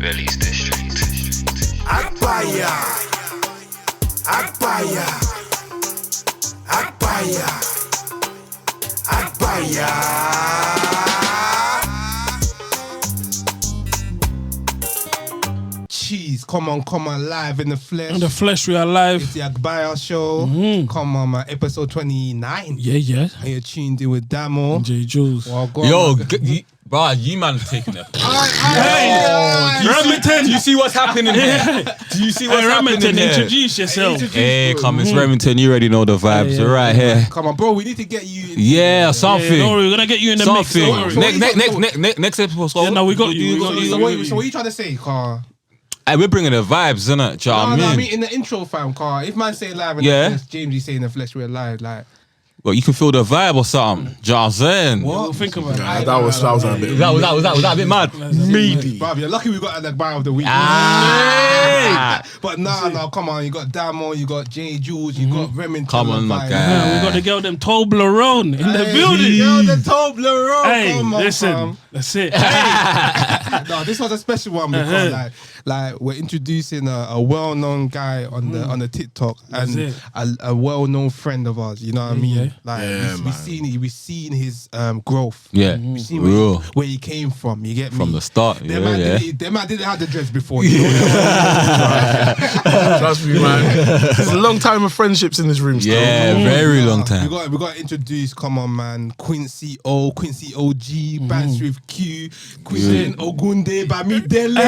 Release District. Agbaya, Agbaya, Agbaya, Agbaya. Cheese, come on, live in the flesh. In the flesh, we are live. It's the Agbaya show. Come on, man, episode 29. Yeah. And you're tuned in with Damo. J. Jules. Well, go Yo, on, bro, you man taking it. Hey, Remington. Do you see what's happening here? Do you see what's happening Remington, here? introduce yourself. Hey, come, it's Remington. You already know the vibes. We're right here. Come on, bro, we need to get you in. Yeah, something. Don't worry, we're gonna get you in the Something. mix. Don't worry. Next episode. Yeah, no, we got you. So what are you trying to say, Car? Hey, we're bringing the vibes, innit? Do you know what I mean? In the intro, fam, Car. If man say live in Yeah. the flesh, James, you say in the flesh, we're live, like. Well, you can feel the vibe or something. Do you know what I'm saying? What? Think about it. That was a bit. Was that a bit mad? Meaty. Bruv, you're lucky we got an Agbaya of the week. But nah, come on. You got Damo, you got J. Jules, you got Remington. Come on, my guy. Yeah, we got the girl, them Toblerone in the building. Yo, the Toblerone. Hey, Come on, listen, fam. that's it. No, this was a special one because like we're introducing a well-known guy on the TikTok and a well-known friend of ours. You know what I mean? Yeah. Like we've seen his growth. Yeah, We've seen real. where he came from. You get me? From the start. Them man didn't have the dreads before. Trust me, man. There's a long time of friendships in this room still. Yeah, very long time. We got to introduce, come on, man, Quincy OG, Bands with Q, Quincy Ogunde, Bamidele.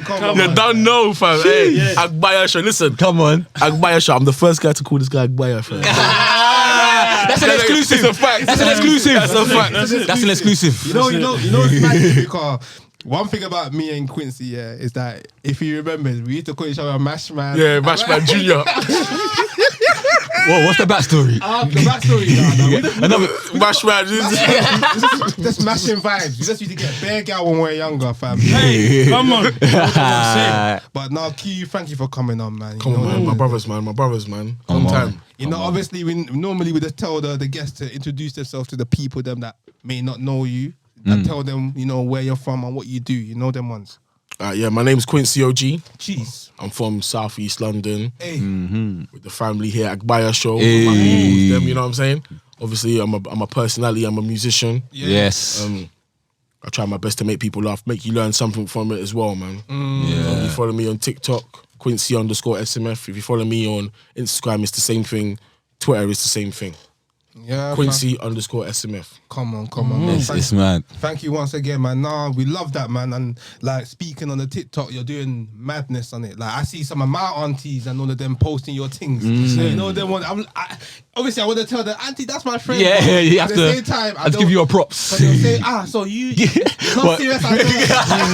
Come on, You man. don't know, fam. Hey, Agbaya show. Listen, Come on. Agbaya show. I'm the first guy to call this guy Agbaya, fam. That's an exclusive. It's a fact. That's an exclusive. That's a fact. That's an exclusive. You know, it's nice because one thing about me and Quincy, is that if you remember, we used to call each other Mash Man. Yeah, Mashman Junior. Whoa, what's the backstory? The backstory, Mashman. just mashing vibes. We just used to get bare gal when we were younger, fam. Hey, come on. But now, Q, thank you for coming on, man. Come on, man. My brothers, man. Long time. You know, obviously, we just tell the guests to introduce themselves to the people them that may not know you, and tell them, where you're from and what you do. You know them ones. Yeah, my name's Quincy OG. Cheese. I'm from South East London. Hey. With the family here, Agbaya show. Hey. My people, them, you know what I'm saying? Obviously, I'm a personality. I'm a musician. Yeah. Yes. I try my best to make people laugh, make you learn something from it as well, man. Yeah. You follow me on TikTok, Quincy_SMF. If you follow me on Instagram, it's the same thing. Twitter is the same thing. Yeah. Quincy_SMF. Come on. It's mad. Thank you once again, man. Nah, we love that, man. And like speaking on the TikTok, you're doing madness on it. Like I see some of my aunties and all of them posting your things. So, you know them one. Obviously, I want to tell the auntie that's my friend. Yeah, but you at have the to. same time, I have to give you your props. So they'll say, so you not serious at all.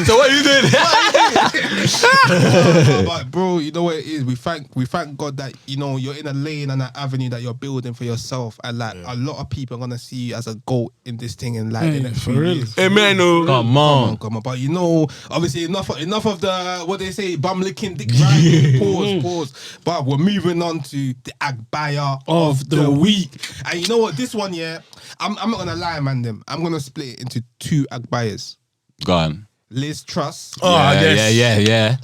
So what are you doing? But bro, you know what it is. We thank God that you're in a lane and an avenue that you're building for yourself, and like a lot of people are gonna see you as a goat in this thing in like the next few years. Amen. Come on. Come on. But obviously enough of the what they say, bum licking, dick riding. Pause. But we're moving on to the Agbaya of the week. And you know what? This one, I'm not gonna lie, man. I'm gonna split it into two Agbayas. Go on. Liz Truss. Yeah.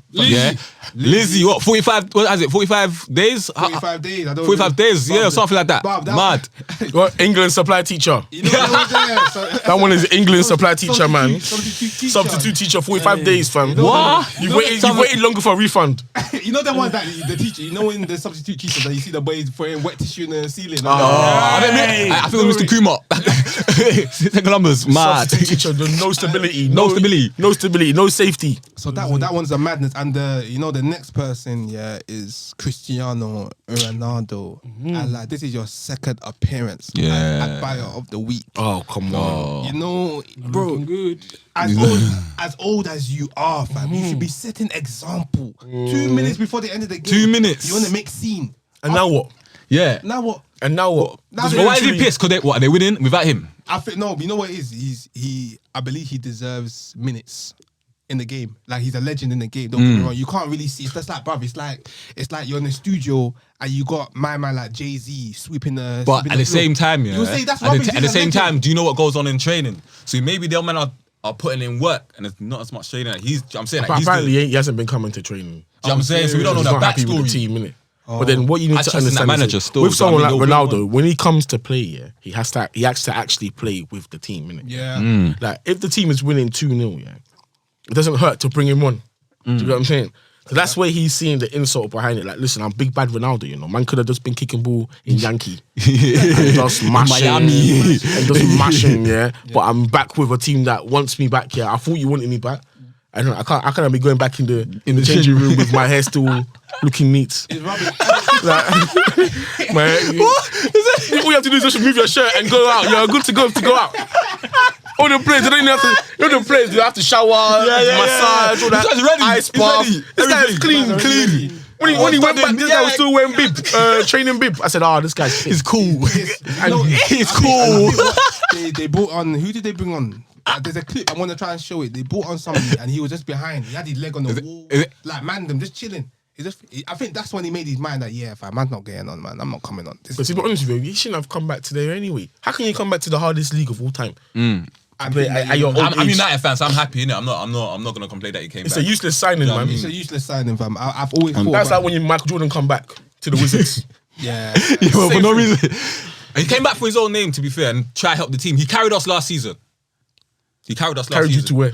Lizzie, what, 45, what is it, 45 days? 45 days. I don't 45 days, yeah, something like that. Bob, Mad. What, England supply teacher? You know what was there? That one is England supply teacher, man. Substitute Teacher, 45 days, fam. What? You waited longer for a refund. You know the one that the teacher, in the substitute teacher that you see the boys throwing wet tissue in the ceiling? I think it was Mr. Kumar. St. Columbus, mad. Substitute teacher, no stability. No stability. No stability, no safety. So that one's a madness. And the next person, Is Cristiano Ronaldo. And like this is your second appearance at Agbaya of the week. Oh, come on. Bro, Good. as old as you are, fam, you should be setting example. 2 minutes before the end of the game. 2 minutes. You want to make scene. And now what? Yeah. Now what? And now what? Now But why is he pissed? Because are they winning without him? I think no, but you know what it is? I believe he deserves minutes in the game. Like he's a legend in the game. Don't get me wrong. You can't really see. It's just like, bruv. It's like you're in the studio and you got my man like Jay-Z sweeping the. But at the same time, you say that's at rubbish. the same time, do you know what goes on in training? So maybe they'll man are are putting in work, and there's not as much training. I'm saying But he's apparently he hasn't been coming to training. Do you know what I'm saying? So we don't know He's the not happy with the backstory. team, innit? But then what you need I to trust in that understand manager is still, with so I someone mean, like they'll bring Ronaldo, one. when he comes to play, he has to actually play with the team, innit? Yeah. Like if the team is winning 2-0, it doesn't hurt to bring him on. Do you get what I'm saying? So that's where he's seeing the insult behind it. Like, listen, I'm big bad Ronaldo, you know. Man could have just been kicking ball in Yankee and just mashing, Miami. and just mashing, But I'm back with a team that wants me back here. I thought you wanted me back. I don't know. I can't be going back in the changing room with my hair still looking neat. It's rubbish. Like, all you have to do is just remove your shirt and go out. You're good to go out. All the players, they don't even have to. All the players, they have to shower, massage, all that. This guy's ready. Ice He's bath. ready. This guy is Everything. clean. When he went back, this guy was still wearing bib, training bib. I said, this guy's fit. He's cool. He's cool. They brought on. Who did they bring on? There's a clip. I want to try and show it. They brought on somebody, and he was just behind. He had his leg on the wall, like them just chilling. I think that's when he made his mind that if a man's not getting on, man, I'm not coming on. But to be honest with you, you shouldn't have come back today anyway. How can you come back to the hardest league of all time? At your old I'm age? United fan, so I'm happy. Innit? I'm not gonna complain that he came It's back. a useless signing, Yeah, I man. mean- It's a useless signing, fam. I've always thought That's about like when Michael Jordan come back to the Wizards. yeah. Yeah, well, for no reason. And he came back for his own name, to be fair, and try to help the team. He carried us last season. Carried you to where?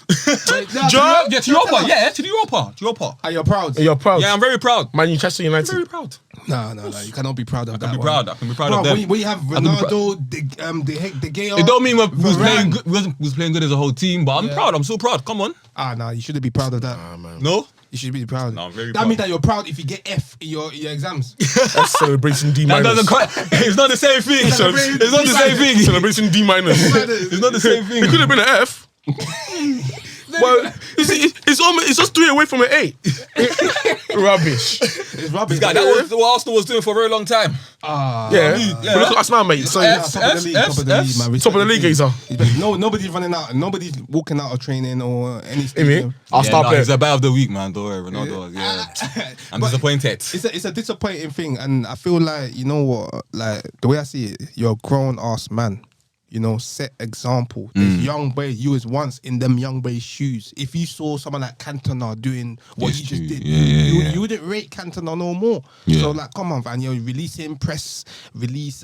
Yeah, to Europa. Yeah, to the Europa. Are you proud? You're proud. Yeah, I'm very proud. Manchester United. Very proud. No. You cannot be proud of that. I can be one. proud. I can be proud Bro, of them. when you have can be Ronaldo, the Gea. It don't mean we was Varane. playing good. We was playing good as a whole team, but I'm proud. I'm so proud. Come on. No, you shouldn't be proud of that. Man. No. You should be proud. No, I'm very that proud. means that you're proud if you get F in your exams. That's celebrating D That minus. doesn't quite. It's not the same thing. It's not the same thing. Celebrating D minus. It's not the same thing. It could have been an F. Well, it's just 3 away from an 8. Rubbish. It's rubbish. Guy, that was what Arsenal was doing for a very long time. Yeah. But look at us now, mate. So, F. Top of the league, top of the league, man. top of the league, Gazer. No, nobody's running out. Nobody's walking out of training or any Hey, stadium. mate. I'll start He's playing. a bad of the week, man. Don't worry, Ronaldo. Yeah, I'm But disappointed. It's a disappointing thing, and I feel like, you know what, like the way I see it, you're a grown ass man. You know, set example. There's young boy. You was once in them young boys' shoes. If you saw someone like Cantona doing what Yes, he just true. did, Yeah. you wouldn't rate Cantona no more. Yeah. So like, come on, man. You're releasing release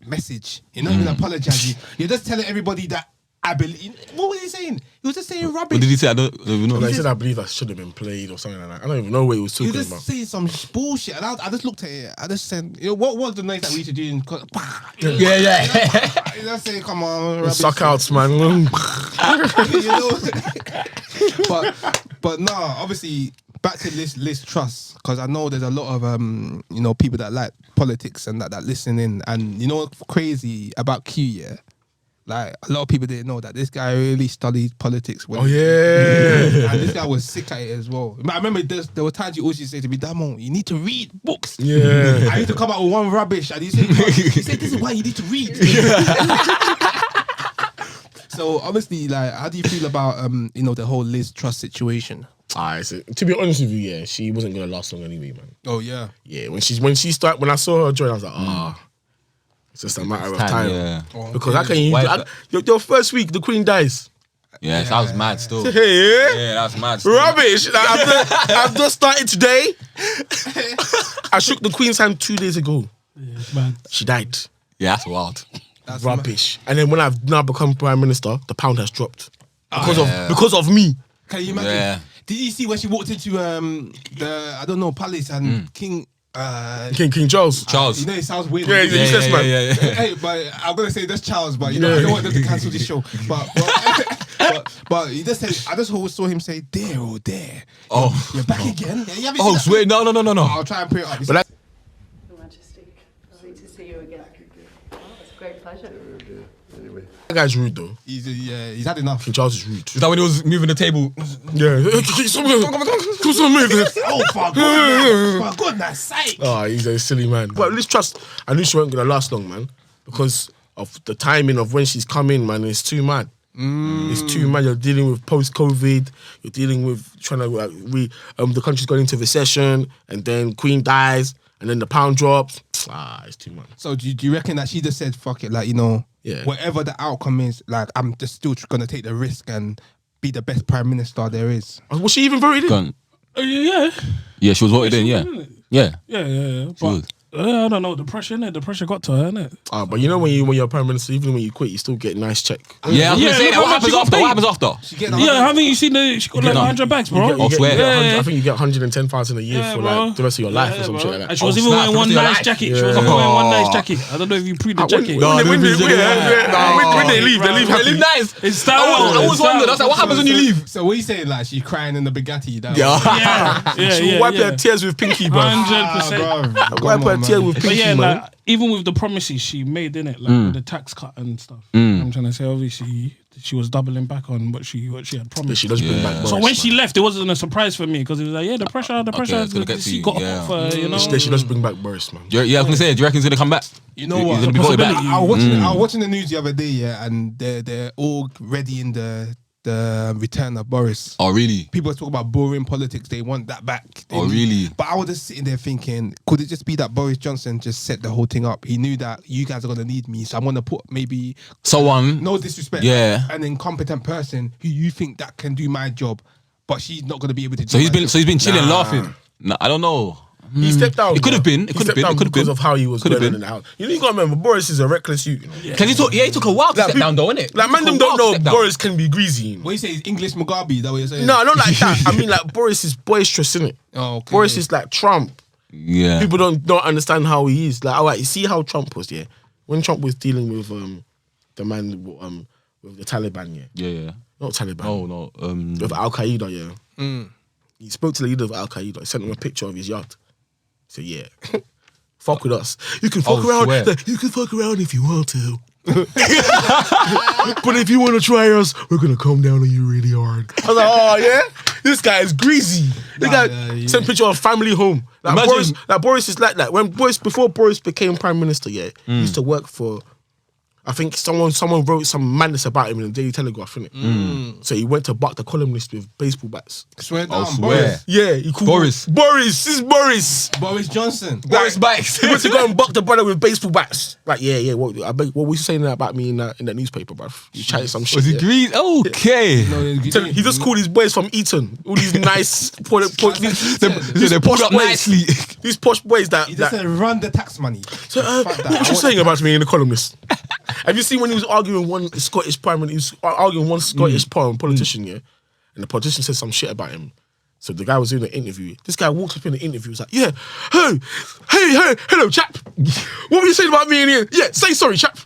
message. You're not even apologizing. You're just telling everybody that I believe. What was he saying? He was just saying rubbish. What did he say? I don't even know. Like he said, I believe that should have been played or something like that. I don't even know what he was He talking was about. just saying some bullshit, and I just looked at it. I just said, you know, what was the noise that we used to do? Yeah. You just say, come on, rubbish. Suck outs, man. You know? but no, obviously back to Liz Truss, because I know there's a lot of you know, people that like politics and that listen in, and you know what's crazy about Q, yeah? Like a lot of people didn't know that this guy really studied politics. When Oh, yeah. and this guy was sick at it as well. I remember there were times you always used to say to me, Damo, you need to read books. Yeah. I used to come out with one rubbish, and he said, this is why you need to read. So obviously, like, how do you feel about you know, the whole Liz Truss situation? So, to be honest with you, yeah, she wasn't gonna last long anyway, man. Oh yeah. Yeah, when I saw her join, I was like, it's just a matter of time. Yeah. Because how can you? Why- Your first week, the Queen dies. Yeah, that was mad still. Hey, Yeah, that's mad. Still. rubbish. Like, I've just started today. I shook the Queen's hand 2 days ago. Man. She died. Yeah, that's wild. That's Rubbish. And then when I've now become Prime Minister, the pound has dropped yeah. because of me. Can you imagine? Yeah. Did you see when she walked into the, I don't know, palace and King King Charles. Charles. You know, it sounds weird. Yeah, when you yeah, say- useless man. yeah. Hey, but I'm gonna say that's Charles, but you know, I don't want them to cancel this show. But he just said, I just always saw him say, "There, oh there." Oh. You're back again. Yeah, you haven't Oh, seen that? sweet. No. I'll try and put it up. But Your Majesty, lovely to see you again. Oh, it's a great pleasure. that guy's rude though. He's had enough. King Charles is rude. Is that when he was moving the table? Yeah. Oh, for goodness sake. Oh, he's a silly man. But Liz Truss, I knew she wasn't gonna last long, man, because of the timing of when she's come in, man. It's too mad. It's too mad. You're dealing with post-COVID. You're dealing with trying to the country's going into recession, and then Queen dies, and then the pound drops. It's too much. So do you reckon that she just said, fuck it, like, you know, Yeah. whatever the outcome is, like I'm just still gonna take the risk and be the best prime minister there is. Was she even voted in? Gone. Yeah. Yeah, she was voted in. Yeah, yeah. Yeah. But I don't know, the pressure, innit? The pressure got to her, innit? But you know when you're prime minister, even when you quit, you still get a nice check. Yeah, I was gonna say that. look What how much happens she got after? paid. What happens after? She get Yeah, haven't you seen she got like 100 bags, bro? You get, swear. I think you get 110,000 a year Yeah, for bro. like the rest of your life or Yeah, some bro. shit like that. And she was Oh, even snap, wearing for one the rest of your nice life. jacket. She was even wearing one nice jacket. I don't know if you pre the jacket. When they leave They happy. live nice. It's style. I was wondering. I was like, what happens when you leave? So what are you saying? Like she's crying in the Bugatti? That She'll wipe her tears with Pinky, bro. 100%. Wipe her tears with But Pinky, yeah, man. like even with the promises she made, innit, like with the tax cut and stuff. I'm trying to say, obviously, she was doubling back on what she had promised. She does bring back So Boris, when she man. left, it wasn't a surprise for me because it was like, the pressure, it's gonna get to she you, got yeah. off, you know. She does bring back Boris, man. Yeah, I was gonna say. Do you reckon he's gonna come back? You know He's what? gonna be voted back. I was watching the news the other day, yeah, and they're all ready in the return of Boris. Oh, really? People talk about boring politics. They want that back. Oh, really? But I was just sitting there thinking, could it just be that Boris Johnson just set the whole thing up? He knew that you guys are gonna need me, so I'm gonna put maybe Someone. no disrespect, Yeah. an incompetent person who you think that can do my job, but she's not gonna be able to. So do he's my been. job. So he's been chilling, laughing. No, I don't know. He stepped down. It could have been. It He could have stepped been. down It could have because been. of how he was Could have going on been. in the house. You gotta remember, Boris is a reckless youth. You know? Can he talk? Yeah, he took a while to Like, step down, though, innit? Like, man, them don't know Boris can be greasy. You know? What you say is English Mugabe? Is that what you're saying? No, not like that. I mean, like, Boris is boisterous, innit? Oh, okay. Boris is like Trump. Yeah. People don't understand how he is. Like, all right, you see how Trump was, yeah? When Trump was dealing with the man with the Taliban, yeah? Yeah. Not Taliban. Oh no. With Al Qaeda, yeah. He spoke to the leader of Al Qaeda. He sent him a picture of his yacht. He said, "Yeah, fuck with us. You can fuck around. swear. You can fuck around if you want to, but if you want to try us, we're gonna come down on you really hard." I was like, "Oh yeah, this guy is greasy." The guy sent a picture of a family home. Like Imagine- Boris is like that. Before Boris became prime minister, yeah, he used to work for. I think someone wrote some madness about him in the Daily Telegraph, innit? So he went to buck the columnist with baseball bats. Swear down, swear. Boris. Yeah, he called Boris. Boris, this is Boris. Boris Johnson. Boris Bikes. He went to go and buck the brother with baseball bats. Like, yeah. What were you saying about me in that newspaper, bruv? You chatted some shit. Was he yeah. green? Okay. He just called his boys from Eton. All these nice, So they pulled up boys. nicely. These posh boys that. He just said, run the tax money. So, Fuck that. what was I you want- saying about me in the columnist? Have you seen when he was arguing one Scottish politician, yeah? And the politician said some shit about him. So the guy was doing an interview. This guy walked up in the interview, was like, "Yeah, hey, hello, chap. What were you saying about me in here? Yeah, say sorry, chap.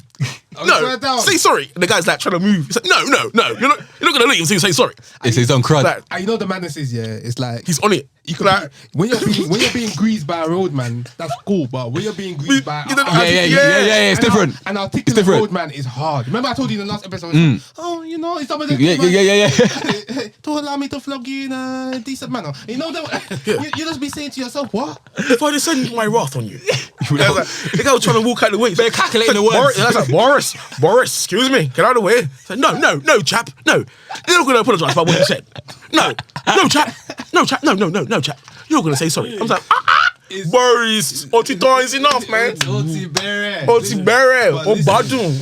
swear down. Say sorry." And the guy's like trying to move. He's like, no, you're not gonna leave until you say sorry. It's his own crud. Like, And you know the madness is, yeah, it's like he's on it. you could like when you're being greased by a roadman, that's cool. But when you're being greased by You don't- Yeah, it's different. And It's articulate different. roadman is hard. Remember I told you in the last episode, oh, you know, it's some of the Yeah. to allow me to flog you in a decent manner. You know that you just be saying to yourself, what? If I descend my wrath on you. The guy was trying to walk out the way. They're calculating the words. I was like, Boris, excuse me, get out of the way. I said, no, chap, no. You're not going to apologise for what you said. No, chap, chap, chap. You're not going to say sorry. I was like, Boris, Otito is enough, man. Oti Bere, Badun.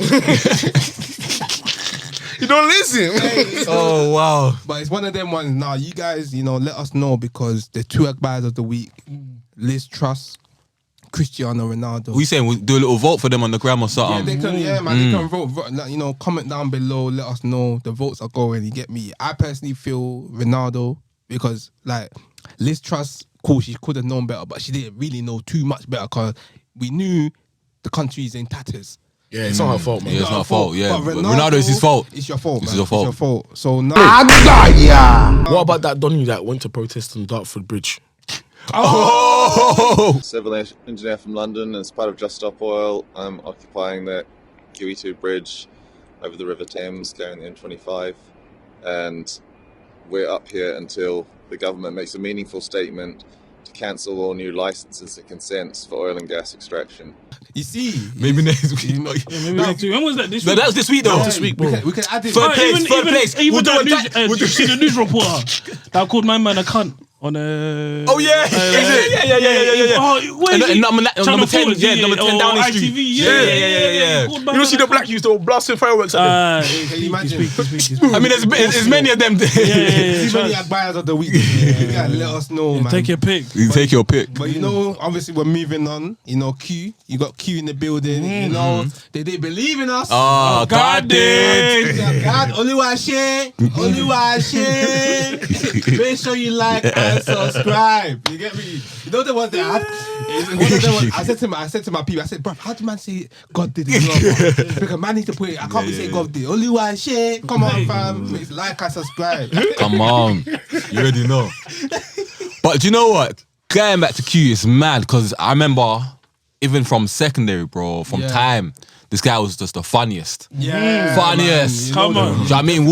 You don't listen. Oh wow. But it's one of them ones. Now you guys, let us know because the two Agbayas of the week, Liz Truss, Cristiano Ronaldo. We saying we'll do a little vote for them on the gram or Yeah, something. they can. Yeah, man, they can vote. Like, comment down below. Let us know the votes are going. You get me? I personally feel Ronaldo because, like, Liz Truss, cool, she could have known better, but she didn't really know too much better because we knew the country is in tatters. Yeah, it's not her fault, man. Yeah, it's not her fault. Yeah, But Ronaldo is his fault. It's your fault. It's man. your fault. It's your fault. So now, What about that Donny that went to protest on Dartford Bridge? Civil engineer from London, and as part of Just Stop Oil, I'm occupying the QE2 bridge over the River Thames, carrying the M25, and we're up here until the government makes a meaningful statement to cancel all new licenses and consents for oil and gas extraction. you see, Maybe next week. Maybe next week. When was that? This No, week? that was this week though. This week, bro. we can add it. Third place. Even We'll do that a news, we'll you see the news reporter that called my man a cunt on a. Oh yeah, yeah. Oh, where is And it? number 10, Channel 4, yeah, number 10 Downing Street. ITV, Yeah. Good You man, don't see the man. black youths, they were blasting fireworks at them. Can you imagine? Speak. I mean, there's many of them. Too many Agbayas of the week. You gotta let us know, man. Take your pick. You take your pick. But you know, obviously we're moving on. You know, Q. You got Q in the building. You know, they believe in us. Oh, God did. God, Oluwase. Make sure you like and subscribe. You get me? You know the one that I said to my people, I said, bro, how do man say God did it? Because man needs to put it. I can't be saying God did. Oluwase. Come on, fam. Please like and subscribe. Come on. You already know. But do you know what? Going back to Q is mad because I remember even from secondary, bro, from time, this guy was just the funniest. Yeah. Funniest. Come on. Do you know what I mean?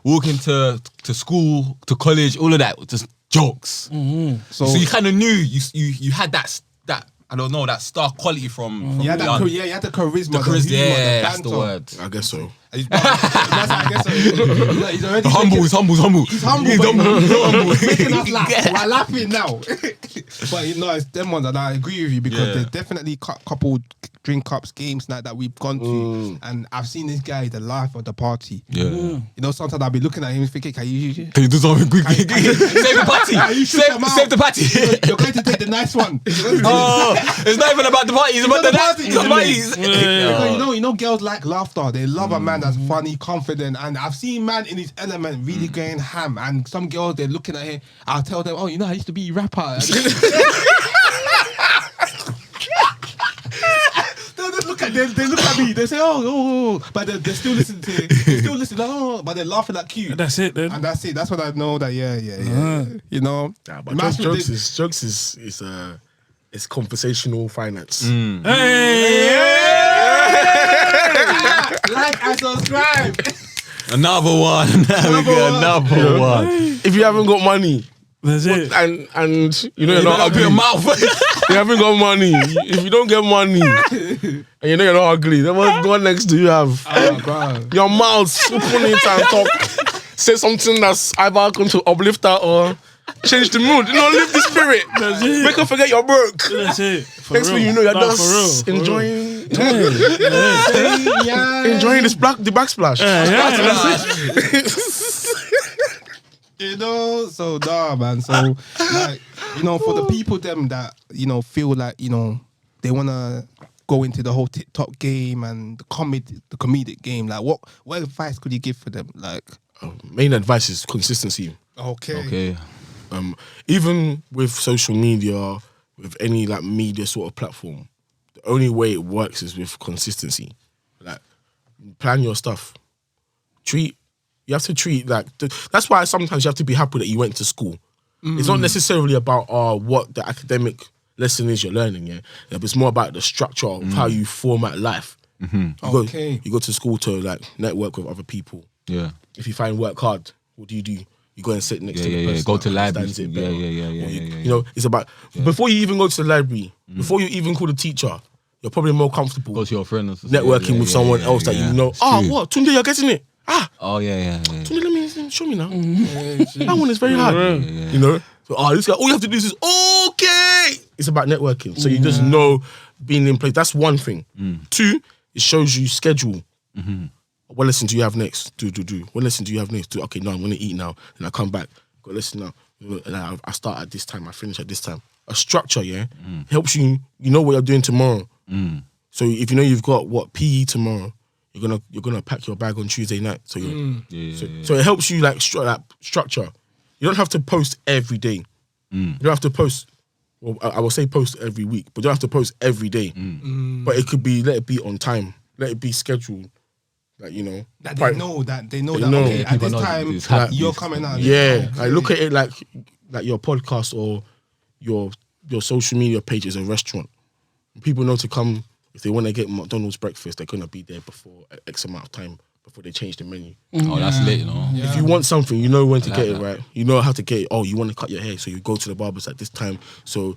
Walking to school, to college, all of that, just jokes. So you kind of knew you had that I don't know, that star quality from You had young. you had the charisma. The charisma, humor, yeah, that's banter. the word. I guess so. That's how I guess so. He's already He's humble. He's humble. He's making us laugh. We're laughing now. But you know, it's them ones that I agree with you because there's definitely couple drink ups, games night that we've gone to, and I've seen this guy the life of the party. Yeah. You know, sometimes I'll be looking at him thinking, can you Can you do something quick? Save the party. Save the party. You're going to take the nice one. Oh, it's not even about the party. It's about the party. It's about the parties. Because you know, girls like laughter. They love a man that's funny, confident, and I've seen man in his element really going ham. And some girls, they're looking at him. I'll tell them, oh, you know, I used to be a rapper. They look at me. They say, oh, but they still listen to it. They still listen. Oh, but they're laughing at Q. That's it, then. And that's it. That's what I know. That you know. Yeah, but jokes is it's conversational finance. Like and subscribe. Another one. Another one. If you haven't got money, That's it. and you know you're not ugly, your mouth. you haven't got money. If you don't get money, and you know you're not ugly, then what next do you have? Your mouth, open it and talk. Say something that's either going to uplift her or change the mood. You know, lift the spirit. That's it. Make her forget your work. That's it. For Next real. thing you know, you're Nah, just for real. enjoying this the backsplash. You know, so man. So like, you know, for the people them that, you know, feel like, you know, they wanna go into the whole TikTok game and the comedic game, like what advice could you give for them? Like, Main advice is consistency. okay. Even with social media, with any like media sort of platform, the only way it works is with consistency. Like, plan your stuff. You have to treat like that's why sometimes you have to be happy that you went to school. It's not necessarily about what the academic lesson is you're learning. Yeah, it's more about the structure of how you format life. You go to school to like network with other people. Yeah. If you find work hard, what do? You go and sit next to the person. Go to that libraries. understands it better. Yeah. You know, it's about before you even go to the library, before you even call the teacher, you're probably more comfortable Go to your friend. networking with someone else that you know. What? Tunde, you're getting it. Oh yeah. Tunde, let me show me now. That one is very hard. You know. So this guy, all you have to do is okay. It's about networking. So you just know being in place. That's one thing. 2, it shows you schedule. What lesson do you have next? Do. What lesson do you have next? Do. Okay, no, I'm gonna eat now, and I come back. Got lesson now, and I start at this time. I finish at this time. A structure, helps you. You know what you're doing tomorrow. So if you know you've got PE tomorrow, you're gonna pack your bag on Tuesday night. So so it helps you like structure. You don't have to post every day. You don't have to post. Well, I will say post every week, but you don't have to post every day. But it could be let it be on time. Let it be scheduled. Like, you know, That they know that know. okay, at this know time it's happening. you're coming out. Yeah, like look at it like your podcast or your social media page is a restaurant. People know to come if they want to get McDonald's breakfast. They're gonna be there before X amount of time before they change the menu. Oh, that's lit, you know. If you want something, you know when to get it, right? You know how to get it. Oh, you want to cut your hair, so you go to the barbers at this time. So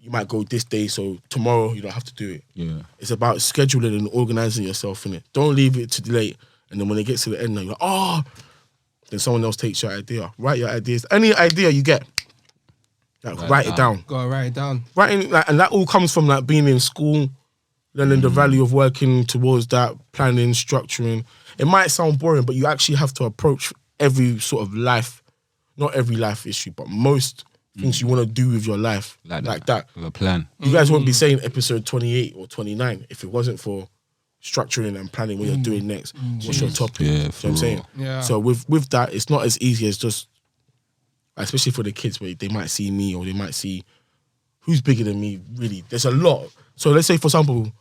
you might go this day, so tomorrow you don't have to do it. Yeah. It's about scheduling and organizing yourself in it. Don't leave it too late, and then when it gets to the end, you're like, then someone else takes your idea. Write your ideas. Any idea you get, Like write it down. Gotta write it down. Writing, like, and that all comes from like being in school, learning the value of working towards that, planning, structuring. It might sound boring, but you actually have to approach every sort of life, not every life issue, but most things you want to do with your life like that. With a plan. You guys won't be saying episode 28 or 29 if it wasn't for structuring and planning what you're doing next. What's your topic? Yeah, You know what I'm saying? Yeah. So with that, it's not as easy as just, especially for the kids where they might see me or they might see who's bigger than me, really. There's a lot. So let's say, for example,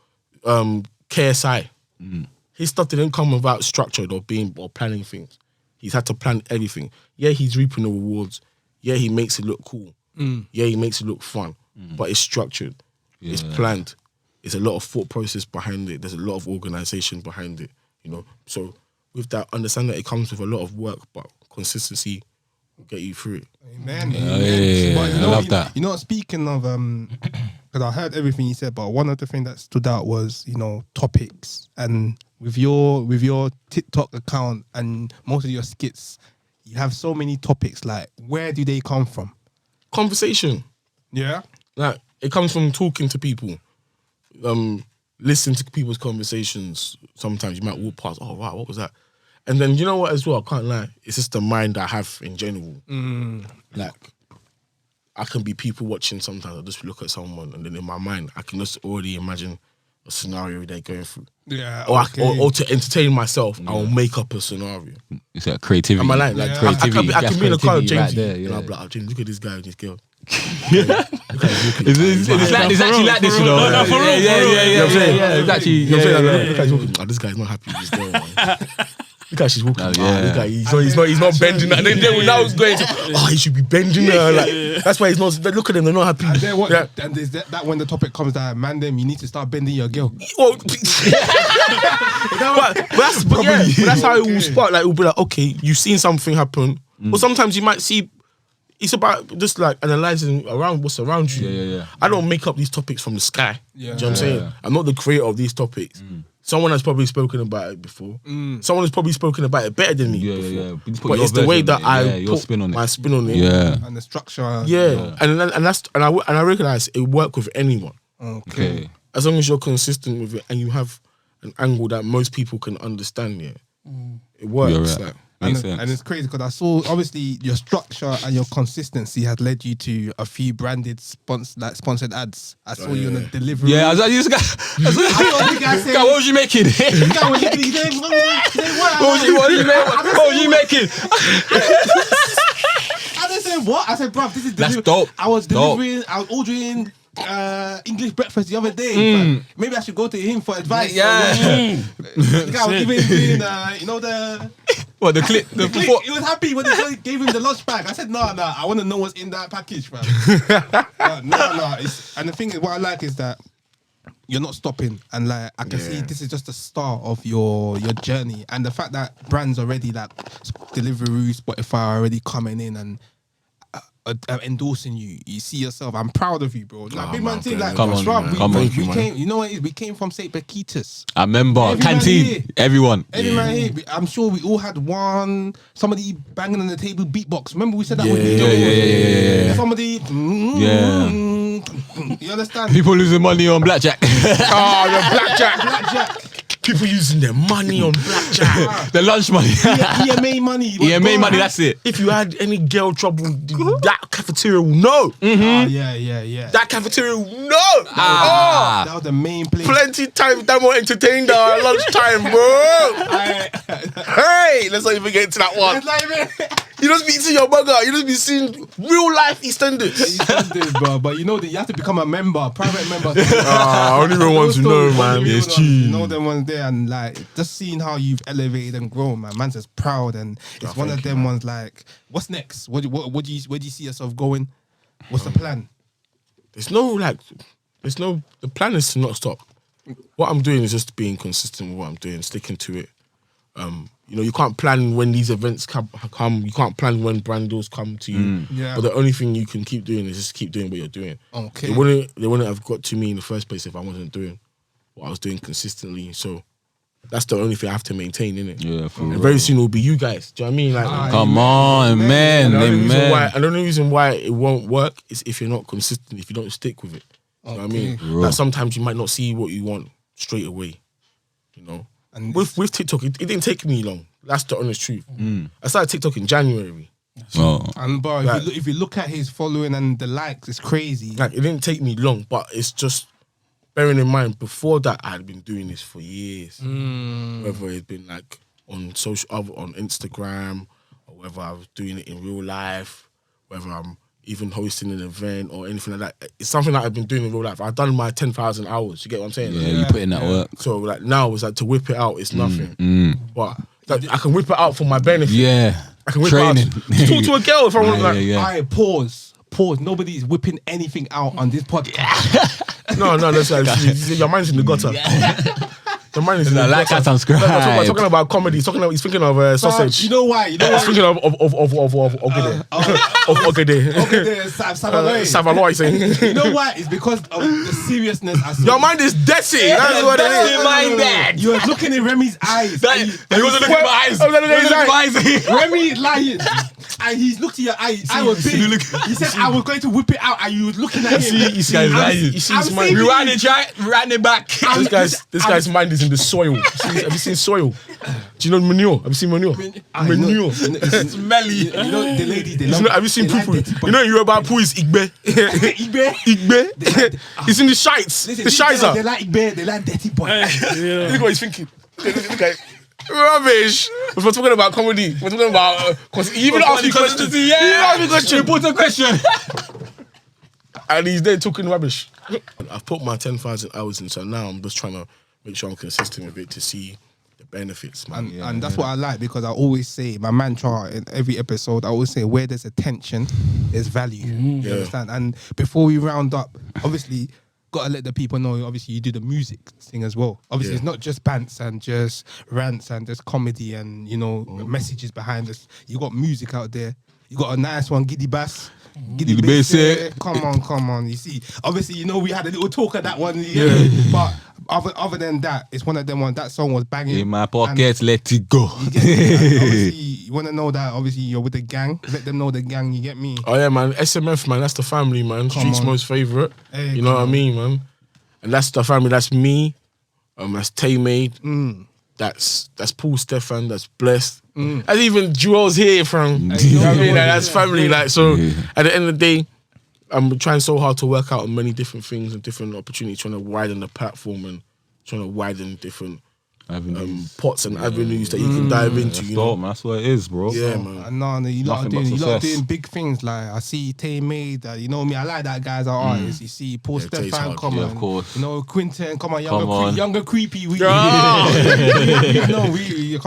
KSI. His stuff didn't come without structured or planning things. He's had to plan everything. Yeah, he's reaping the rewards. Yeah, he makes it look cool. Yeah, he makes it look fun. But it's structured. Yeah. It's planned. There's a lot of thought process behind it. There's a lot of organization behind it. You know, so with that, understand that it comes with a lot of work, but consistency will get you through it. Amen. Yeah, But I love that. You know, speaking of, because I heard everything you said, but one of the things that stood out was, you know, topics. And with your TikTok account and most of your skits, you have so many topics. Like, where do they come from? Conversation. Yeah. Like, it comes from talking to people. Listening to people's conversations. Sometimes you might walk past, oh wow, what was that? And then you know what as well, I can't lie, it's just the mind I have in general. Like, I can be people watching sometimes. I just look at someone and then in my mind I can just already imagine a scenario they're going through. Yeah. Or, Okay. or to entertain myself, I'll make up a scenario. It's like creativity. Am I lying? Like, creativity. I can be in a car with Creativity right James there, and I'll be yeah. like, oh, James, look at this guy and this girl. It's actually like this, you know. Yeah. It's actually, You know what I'm saying? Look at he's walking. Oh, this guy's not happy with this girl, man. Look how she's walking. Oh, Look yeah. at he's not bending her. And then now he's going to, oh, he should be bending her. Like, that's why he's not. Look at them, they're not happy. And then what? Yeah. And is that when the topic comes that, man, then you need to start bending your girl. Well, but that's how it will spark. Like, it will be like, okay, you've seen something happen. Or sometimes you might see. It's about just like analysing around what's around you. Yeah. I don't make up these topics from the sky. Yeah. Do you know what I'm saying? I'm not the creator of these topics. Someone has probably spoken about it before. Someone has probably spoken about it better than me before. Yeah. But it's the way that I your put spin on it. my spin on it. Yeah. And the structure. Yeah. And I recognise it work with anyone. Okay. As long as you're consistent with it and you have an angle that most people can understand, it works. You're right. Like, Makes And sense. it's crazy because I saw obviously your structure and your consistency has led you to a few branded sponsored ads. I saw you on a delivery. Yeah, I was like, this guy. Guy, what was you making? What was you making? I just said what? I said, bruv, this is That's dope. I was Dope. delivering. I was ordering English breakfast the other day. But maybe I should go to him for advice. Yeah. The guy was giving him, you know, the What, the clip? The click. He was happy when they gave him the lunch bag. I said, no, I want to know what's in that package, fam. No. And the thing is, what I like is that you're not stopping, and like I can see this is just the start of your journey, and the fact that brands already like Deliveroo, Spotify are already coming in and endorsing you. You see yourself. I'm proud of you, bro. Like, big man thing, like, Come on, bruv, man. Come on. we came. You know what it is? We came from St. Paquitas. I remember. Every man Canteen. here. Everyone. Every man here, I'm sure we all had somebody banging on the table beatbox. Remember we said that with Yeah. somebody. You understand? People losing money on blackjack. oh, the blackjack. Blackjack. People using their money on blackjack. The lunch money. EMA money. EMA money, that's it. If you had any girl trouble, that cafeteria will know. Yeah. That cafeteria will know. That was the main place. Plenty time that more entertained at lunchtime, bro. Hey, let's not even get into that one. It's not even. You just be seeing your burger. You just be seeing real life EastEnders. EastEnders, bro. But you know that you have to become a member, private member. I don't even want to know, man. It's true. You know them ones there, and like just seeing how you've elevated and grown, man. Man's just proud, and it's one of them ones. What's next? Where do you see yourself going? What's the plan? The plan is to not stop. What I'm doing is just being consistent with what I'm doing, sticking to it. You know, you can't plan when these events come. You can't plan when brand deals come to you. Yeah. But the only thing you can keep doing is just keep doing what you're doing. Okay. They wouldn't have got to me in the first place if I wasn't doing what I was doing consistently. So that's the only thing I have to maintain, innit? Yeah, for And real. very soon it'll be you guys. Do you know what I mean? Like, Come on, man. and the only reason why it won't work is if you're not consistent, if you don't stick with it. You know what I mean? Like sometimes you might not see what you want straight away. You know? And with TikTok, it didn't take me long. That's the honest truth. I started TikTok in January. And bro, if you look at his following and the likes, it's crazy. Like it didn't take me long, but it's just bearing in mind before that I had been doing this for years. Whether it's been like on Instagram, or whether I was doing it in real life, whether I'm even hosting an event or anything like that. It's something that I've been doing in real life. I've done my 10,000 hours. You get what I'm saying? Yeah, you put in that work. So like now it's like to whip it out, it's nothing. But like, I can whip it out for my benefit. Yeah. I can whip Training. it out to talk to a girl if I want. Like, Alright, pause. Nobody's whipping anything out on this podcast. no, that's like, your mind's in the gutter. Your mind is in the gutter. Like and subscribe. We're talking about comedy. He's thinking of sausage. You know why? He's thinking of Ogede. Of Ogede. Savaloy saying. You know why? It's because of the seriousness. Your mind is dirty. That's what it is. Minded. You're looking in Remy's eyes. He wasn't looking at my eyes. I was looking at his eyes. Remy lying. And he's looked at your eyes. I was big. He said I was going to whip it out, and you was looking at him. You see his mind. We ran it back. This guy's mind is in the soil. Have you seen soil? Do you know manure? Have you seen manure? Manure. It's smelly. You know the ladies. They love. Have you seen poo? Like You know in Yoruba poo is igbe. Igbe. It's in the shites. The shizer. They like Igbe. They like dirty boy. Look what he's thinking. Look at rubbish. We're talking about comedy. We're talking about even ask me questions. Yeah. Even ask me questions. Put a question. And he's there talking rubbish. I've put my 10,000 hours in, so now I'm just trying to make sure I'm consistent with it to see the benefits, man. And that's what I like, because I always say, my mantra in every episode, I always say, where there's attention, there's value. You understand? And before we round up, obviously, gotta let the people know, obviously, you do the music thing as well. Obviously, it's not just bants and just rants and just comedy and, you know, messages behind us. You got music out there. You got a nice one, Giddy Bass. Giddy Bass. Come on. You see, obviously, you know, we had a little talk of that one. But other than that, it's one of them ones. That song was banging. In my pockets, let it go. Obviously, you want to know that, obviously, you're with the gang. Let them know the gang, you get me? Oh, yeah, man. SMF, man. That's the family, man. Street's most favourite. Hey, you know what I mean, man? And that's the family. That's me. That's Tay-Made. That's Paul Stefan. That's Blessed. And even Jewel's here from. You know what I mean? Like, that's family. Like, so at the end of the day, I'm trying so hard to work out on many different things and different opportunities, trying to widen the platform and trying to widen different pots and avenues that you can dive into. That's you know? dope, man. That's what it is, bro. Yeah, man. No, you lot Nothing but are success. doing big things. Like, I see Tay-Made, you know me, I like that guy as an artist. You see Paul Tay's Stefan, hard. come Yeah, on. of course. You know, Quinton, come on, on. younger creepy. We come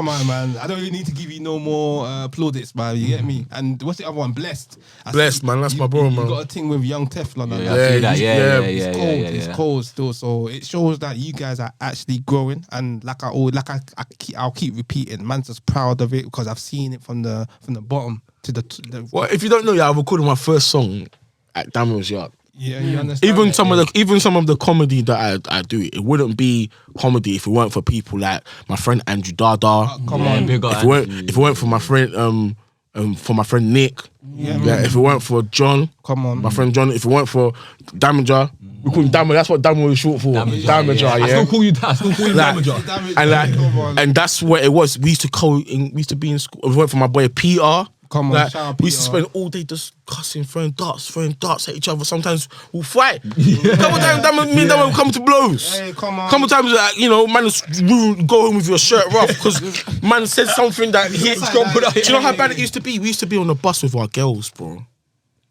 on, man. I don't really need to give you no more plaudits, man. You get me? And what's the other one? Blessed. Blessed, man. That's my bro, man. You got a thing with Young Teflon. Yeah, I see that. Yeah. It's cold still, so it shows that you guys are actually growing. And I'll keep repeating, man's just proud of it, because I've seen it from the bottom to the Well, if you don't know, I recorded my first song at Daniel's Yard. Yeah, you understand. Even some of the comedy that I do, it wouldn't be comedy if it weren't for people like my friend Andrew Dada. Come on, big up If it weren't for my friend Nick. Yeah, if it weren't for John, come on, my friend John. If it weren't for Damager, we call him Damager. That's what Damager is short for. Damager, yeah. I still call you that. I still call you Damager. And that's what it was. We used to be in school. If it weren't for my boy PR. Come on, like, shout out we used to PR. spend all day just cussing, throwing darts at each other. Sometimes we'll fight. Couple times, me and Damo will come to blows. Hey, come on. Couple times, like, you know, man, go home with your shirt rough because man said something that he ain't gonna put up. Do you know how bad it used to be? We used to be on the bus with our girls, bro.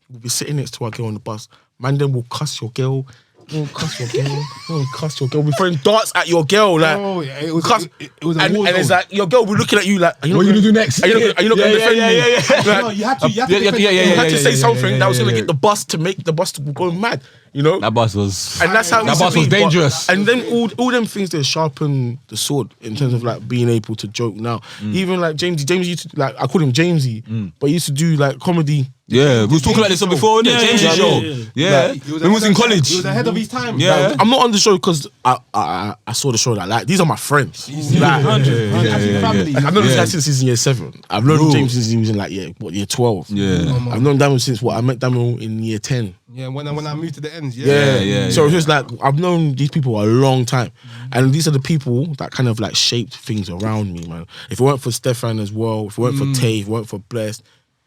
We'll be sitting next to our girl on the bus. Man, then will cuss your girl. We'll cuss your girl. We're throwing darts at your girl, like. Oh, yeah, it was a and war it's zone. like your girl will be looking at you like, What are you gonna do next? Are you not gonna defend me? No, you had to. You had to. You had to say something that was gonna yeah. get the bus to make the bus to go mad. You know, That bus was. and that's how That it used to bus was be, but- dangerous. And then all them things they sharpen the sword in terms of like being able to joke now. Even like Jamesy used to, like, I call him Jamesy, but he used to do like comedy. Yeah, we was talking about this one before, innit? Yeah, James' yeah, show. yeah, Yeah. Like, He was When we was in ahead of- college. He was ahead of his time. Yeah. Like, I'm not on the show because I saw the show that like these are my friends. Like, Family. Like, I've known this Yeah. guy since he's in year 7. I've known Bro. James since he was in like year 12. Yeah. I've known Daniel since I met Daniel in year 10. Yeah, when I moved to the ends. Yeah. So it's just like I've known these people a long time, and these are the people that kind of like shaped things around me, man. If it weren't for Stefan as well, if it weren't for Tay, if it weren't for Blessed,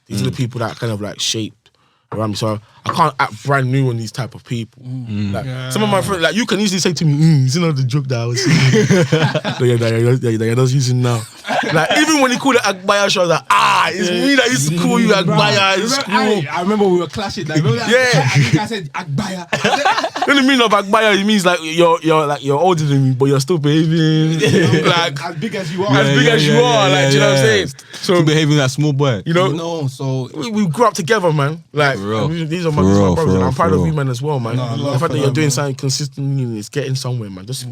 these are the people that kind of like shaped around me. So I can't act brand new on these type of people. Like some of my friends, like you can easily say to me, "It's not the joke that I was saying." that you're not using now. Like even when he called it Agbaya show, I was like, it's me that used to call you Agbaya in school. I remember we were clashing. Like, remember that? Yeah. I think I said Agbaya. When the meaning of Agbaya, it means like you're older than me, but you're still behaving like as big as you are. as big as you are. Like, do you know what I'm saying? So So behaving like small boy. you know, No, so we grew up together, man. Like For real. I mean, these are my For real, brothers, and I'm for proud real. of you, man, as well, man. I The love fact that for you're them, doing man. something consistently and it's getting somewhere, man. Just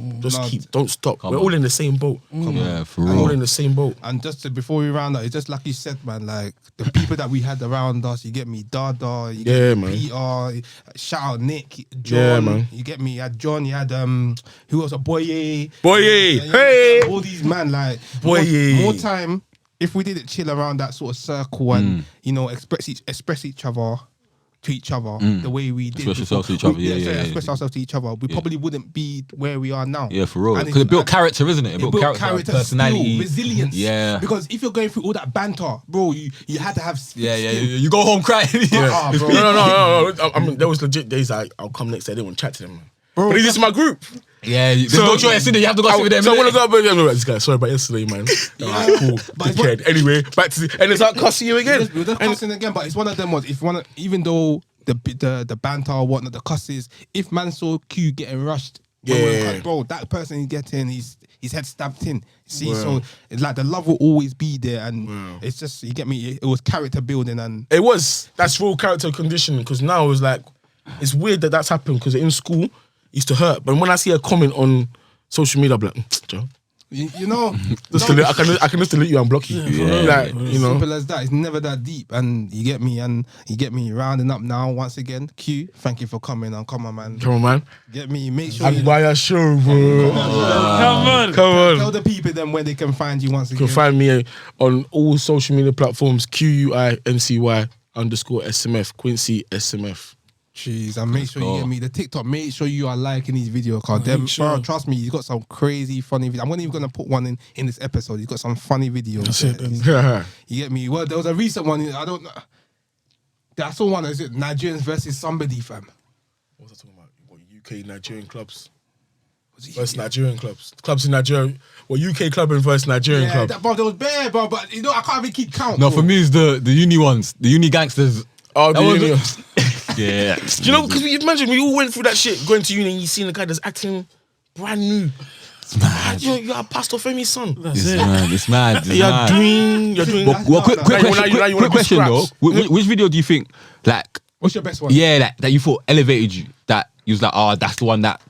keep, don't stop. We're on. all in the same boat. Yeah, for We're all real. in the same boat. and just before we round up, it's just like you said, man. Like the people that we had around us, you get me, Dada, you get Yeah, me, man. Peter, shout out Nick, John, Yeah, man. you get me. You had John, you had who else? Boye, Boye, Yeah, hey. all these man, like Boye. more time. If we didn't chill around that sort of circle and express each other to each other the way we did, Express before, yourselves to each other, yeah. express ourselves to each other, we probably wouldn't be where we are now. Yeah, for real. And Because it built and- character, isn't it? It built character, personality. skill, resilience. Yeah. Because if you're going through all that banter, bro, you had to have. Yeah. You go home crying. Ah, bro. No. I mean, there was legit days I'll come next day. I didn't want to chat to them, man. But this is my group. Yeah, there's no choice in it. You have to go sit with them. So I want to innit? go, but this guy, sorry about yesterday, man. Alright, cool. But it's Dickhead. Anyway, back to and it's like cussing you again. We're just cussing again, but it's one of them ones. If one, even though the banter or whatnot, the cusses, if man saw Q getting rushed, when we're Yeah. cut, bro, that person is getting his head stabbed in. See, so it's like the love will always be there, and it's just you get me. It was character building, and It was. That's real character conditioning. Because now it's like, it's weird that that's happened. Because in school, it used to hurt. But when I see a comment on social media, I'm like, Joe, you know, I can just delete you and block you. Like, you know. simple as that. It's never that deep, and you get me rounding up now once again. Q, thank you for coming on. Come on, man. Come on, man. Get me. Make sure you Agbaya show, bro. Come on. tell the people then where they can find you once You again. can find me on all social media platforms, QUINCY_SMF, Quincy SMF. Jeez, and make sure you go. get me the TikTok. Make sure you are liking these videos, cause them, bro, trust me, he's got some crazy funny videos. I'm not even gonna put one in this episode. He's got some funny videos. That's it, then. You get me? Well, there was a recent one. I don't know. I saw one. Is it Nigerians versus somebody, fam? What was I talking about? What, UK Nigerian clubs? Versus Nigerian clubs. Clubs in Nigeria. Well, UK club and versus Nigerian Yeah, club. that, bro, there was bare, bro. But you know, I can't even keep count. No, bro. for me, it's the uni ones, the uni gangsters. Oh, That was uni. Yeah. Do you know, because imagine we all went through that shit going to uni and you seen the guy that's acting brand new. It's mad. You're Pastor Femi's son. It's mad. You're doing. Well, quick Now you wanna quick be question though. scraps. Which video do you think, like, What's your best one? yeah, that you thought elevated you? That you was like, oh, that's the one that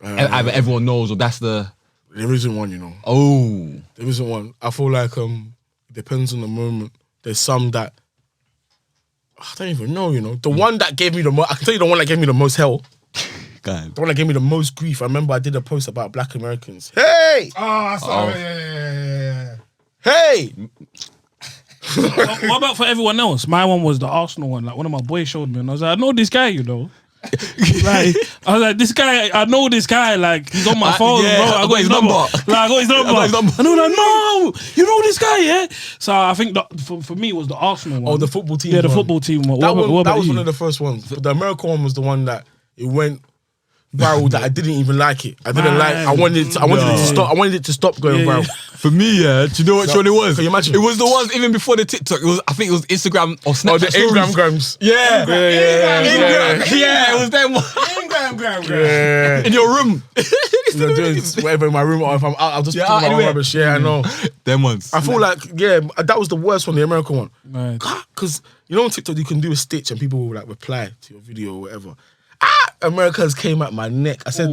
either everyone knows or that's the. There isn't one, you know. Oh. There isn't one. I feel like it depends on the moment. There's some that I don't even know, you know. The one that gave me the most, I can tell you the one that gave me the most hell. God. The one that gave me the most grief. I remember I did a post about Black Americans. Hey! Oh, sorry. Yeah. Hey! What about for everyone else? My one was the Arsenal one. Like one of my boys showed me, and I was like, I know this guy, you know. Like I was like, this guy, I know this guy. Like he's on my phone, yeah, bro. I got his number. Like I got his number. And they were like, no, you know this guy, yeah. So I think that for me it was the Arsenal one. Oh, the football team. Yeah, the one. football team one. That, What one, about that was you? one of the first ones. But the American one was the one that it went viral that I didn't even like it. I didn't like. I wanted it to stop. I wanted it to stop going viral. For me, yeah, do you know which one it was? Can you imagine? It was the ones even before the TikTok. It was, I think it was Instagram or Snapchat Oh, the stories. Instagrams. Yeah. Yeah. It was them. Yeah. In your room. They're doing whatever in my room, or if I'm out, I'll just Yeah, put my own anyway. rubbish. Yeah, I know. Them ones. I feel like, yeah, that was the worst one, the American one. Right. Because, you know, on TikTok, you can do a stitch and people will like reply to your video or whatever. Americans came at my neck. I said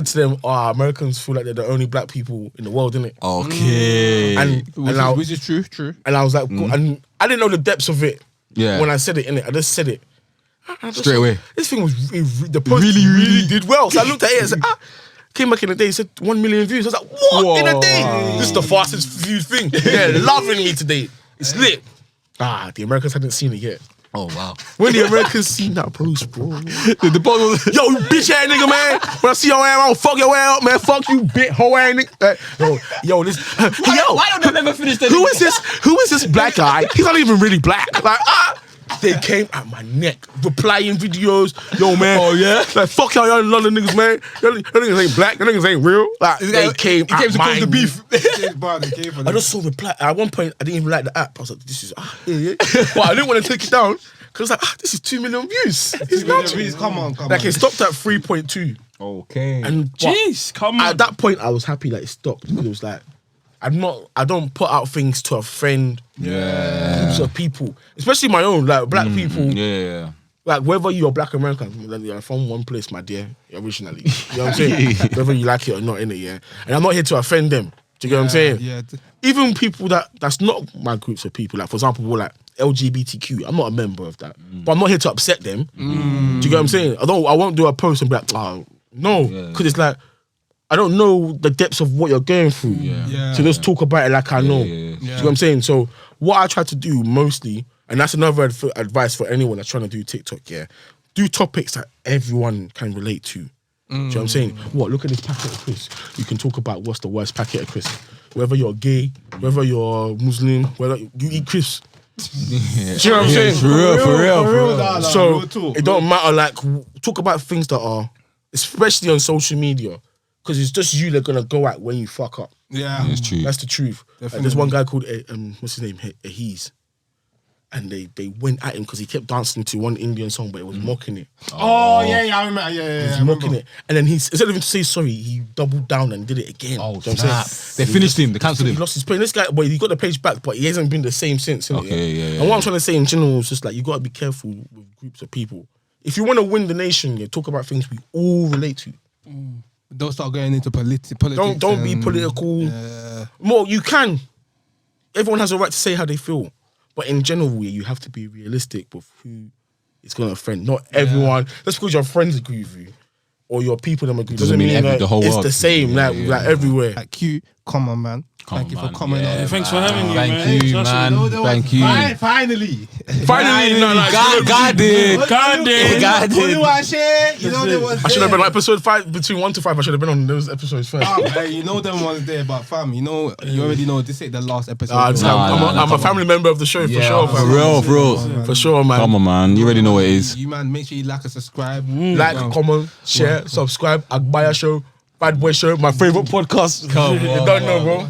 to them, Americans feel like they're the only black people in the world, innit? Okay. Which is true. And I was like, and I didn't know the depths of it. Yeah. When I said it, innit? I just said it. Straight away. This thing was the post really did well. So I looked at it and said, came back in the day, he said 1 million views. I was like, what? In a day? This is the fastest viewed thing. They're loving me today. It's lit. The Americans hadn't seen it yet. Oh, wow. When the Americans seen that post, bro. The bottom. Yo, you bitch ass nigga, man. When I see your ass, I'll fuck your ass up, man. Fuck you, bitch, hoe ass nigga. Yo, this. Why don't they never finish that? Who is this black guy? He's not even really black. Like, they came at my neck, replying videos. Yo, man. Oh, yeah? Like, fuck y'all London niggas, man. Y'all niggas ain't black. Y'all niggas ain't real. Like, they came at my the beef. I just saw reply. At one point, I didn't even like the app. I was like, this is, yeah. But I didn't want to take it down. Because I was like, this is 2 million views. It's not Come on. Like, it stopped at 3.2. Okay. And Jeez, come on. at that point, I was happy that it stopped. Because it was like, I don't put out things to offend groups of people, especially my own, like black people. Yeah. Like whether you're black American, you're from one place, my dear, originally. You know what I'm saying? Whether you like it or not, innit, yeah. And I'm not here to offend them. Do you get what I'm saying? Yeah. Even people that's not my groups of people, like for example, like LGBTQ, I'm not a member of that. But I'm not here to upset them. Do you get what I'm saying? I won't do a post and be like, no, because it's like, I don't know the depths of what you're going through. So just talk about it like I know. Do you know what I'm saying? So what I try to do mostly, and that's another advice for anyone that's trying to do TikTok, do topics that everyone can relate to. Do you know what I'm saying? Look at this packet of crisps. You can talk about what's the worst packet of crisps. Whether you're gay, whether you're Muslim, whether you eat crisps. Do you know what I'm saying? For real. So it don't matter, like, talk about things that are, especially on social media, because it's just you they're gonna go at when you fuck up. Yeah. It's true. That's the truth. Like, there's one guy called what's his name? Aheez. And they went at him because he kept dancing to one Indian song, but it was mocking it. Oh, yeah, I remember. Yeah. He was mocking it. And then instead of him to say sorry, he doubled down and did it again. Oh, you know what I'm saying? they finished him. They cancelled He him. lost his pain. This guy, but he got the page back, but he hasn't been the same since. Innit? Okay, And what I'm trying to say in general is just like, you got to be careful with groups of people. If you want to win the nation, talk about things we all relate to. Don't start going into politics. Don't be political. More, you can. Everyone has a right to say how they feel. But in general, you have to be realistic with who it's going to offend. Not everyone. Just because your friends agree with you or your people don't agree doesn't mean the whole it's world. the same. Like everywhere. Like, Q, come on, man. Thank you for coming on. Thanks for having me, man. Thank you, man. Thank you. Finally. God did. You know there was I should have been on episode 5, between 1 to 5. I should have been on those episodes first. You know them ones there, but fam, you already know this ain't the last episode. I'm a family member of the show for sure. For real. For sure, man. Come on, man. You already know what it is. You man, make sure you like and subscribe. Like, comment, share, subscribe. Agbaya Show, Bad Boy Show, my favorite podcast. You don't know, bro.